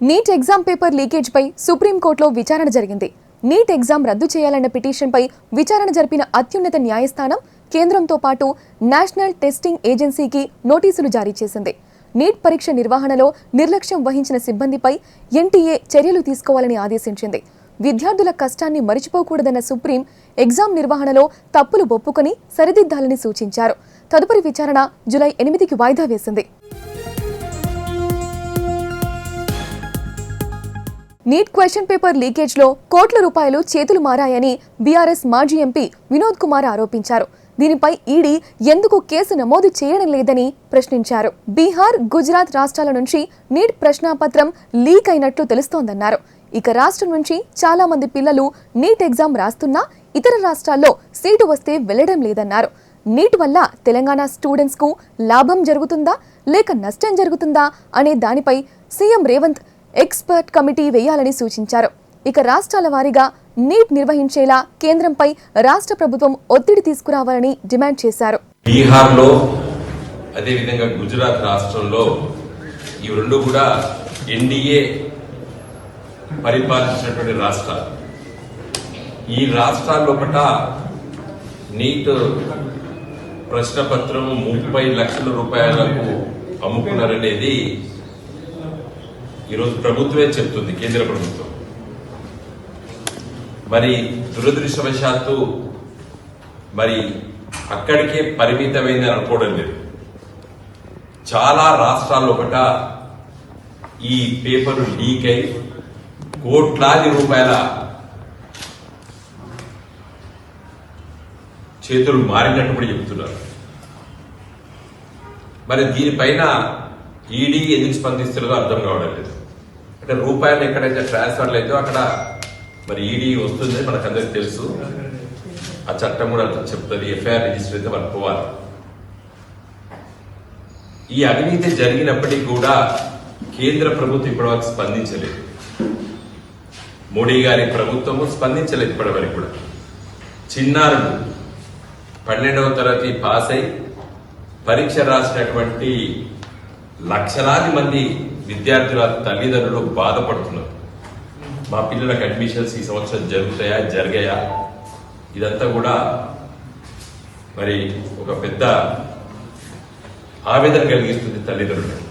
NEET exam paper leakage పై సుప్రీంకోర్టులో విచారణ జరిగింది. నీట్ ఎగ్జామ్ రద్దు చేయాలన్న పిటిషన్పై విచారణ జరిపిన అత్యున్నత న్యాయస్థానం కేంద్రంతో పాటు నేషనల్ టెస్టింగ్ ఏజెన్సీకి నోటీసులు జారీ చేసింది. నీట్ పరీక్ష నిర్వహణలో నిర్లక్ష్యం వహించిన సిబ్బందిపై ఎన్టీఏ చర్యలు తీసుకోవాలని ఆదేశించింది. విద్యార్థుల కష్టాన్ని మరిచిపోకూడదన్న సుప్రీం ఎగ్జామ్ నిర్వహణలో తప్పులు ఒప్పుకొని సరిదిద్దాలని సూచించారు. తదుపరి విచారణ జూలై 8కి వాయిదా వేసింది. నీట్ క్వశ్చన్ పేపర్ లీకేజ్ లో కోట్ల రూపాయలు చేతులు మారాయని బీఆర్ఎస్ మాజీ ఎంపీ వినోద్ కుమార్ ఆరోపించారు. దీనిపై ఈడీ ఎందుకు కేసు నమోదు చేయడం లేదని ప్రశ్నించారు. బీహార్, గుజరాత్ రాష్ట్రాల నుంచి నీట్ ప్రశ్నాపత్రం లీక్ అయినట్లు తెలుస్తోందన్నారు. ఇక రాష్ట్రం నుంచి చాలా మంది పిల్లలు నీట్ ఎగ్జామ్ రాస్తున్నా ఇతర రాష్ట్రాల్లో సీటు వస్తే వెళ్లడం లేదన్నారు. నీట్ వల్ల తెలంగాణ స్టూడెంట్స్ కు లాభం జరుగుతుందా లేక నష్టం జరుగుతుందా అనే దానిపై సీఎం రేవంత్ ఎక్స్పర్ట్ కమిటీ వేయాలని సూచించారు. ఇక రాష్ట్రాల వారీగా నీట్ నిర్వహించేలా కేంద్రంపై రాష్ట్ర ప్రభుత్వం ఒత్తిడి తీసుకురావాలని డిమాండ్ చేశారు. బీహార్లో అదేవిధంగా గుజరాత్ రాష్ట్రంలో ఈ రెండు కూడా ఎన్డీఏ పరిపాలించినటువంటి రాష్ట్రాలు. ఈ రాష్ట్రాల్లో నీట్ ప్రశ్నపత్రం 30 లక్షల రూపాయలకు అమ్ముకున్నారనేది ఈరోజు ప్రభుత్వమే చెప్తుంది, కేంద్ర ప్రభుత్వం. మరి దురదృష్టవశాత్తు మరి అక్కడికే పరిమితమైందని అనుకోవడం లేదు. చాలా రాష్ట్రాల్లో ఈ పేపర్ లీక్ అయి కోట్లాది రూపాయల చేతులు మారినట్టు కూడా చెబుతున్నారు. మరి దీనిపైన ఈడీ ఎందుకు స్పందిస్తుందో అర్థం కావడం లేదు. అంటే రూపాయలు ఎక్కడైతే ట్రాన్స్ఫర్ లేదో అక్కడ మరి ఈడీ వస్తుంది, మనకందరికి తెలుసు. ఆ చట్టం కూడా చెప్తుంది, ఎఫ్ఐఆర్ రిజిస్టర్ అయితే మనకు పోవాలి. ఈ అవినీతి జరిగినప్పటికీ కూడా కేంద్ర ప్రభుత్వం ఇప్పటివరకు స్పందించలేదు. మోడీ గారి ప్రభుత్వము స్పందించలేదు ఇప్పటివరకు కూడా. చిన్నారులు 12వ తరగతి పాస్ అయి పరీక్ష రాసినటువంటి లక్షలాది మంది విద్యార్థుల తల్లిదండ్రులు బాధపడుతున్నారు. మా పిల్లలకు అడ్మిషన్స్ ఈ సంవత్సరం జరిగాయా? ఇదంతా కూడా మరి ఒక పెద్ద ఆవేదన కలిగిస్తుంది తల్లిదండ్రులకు.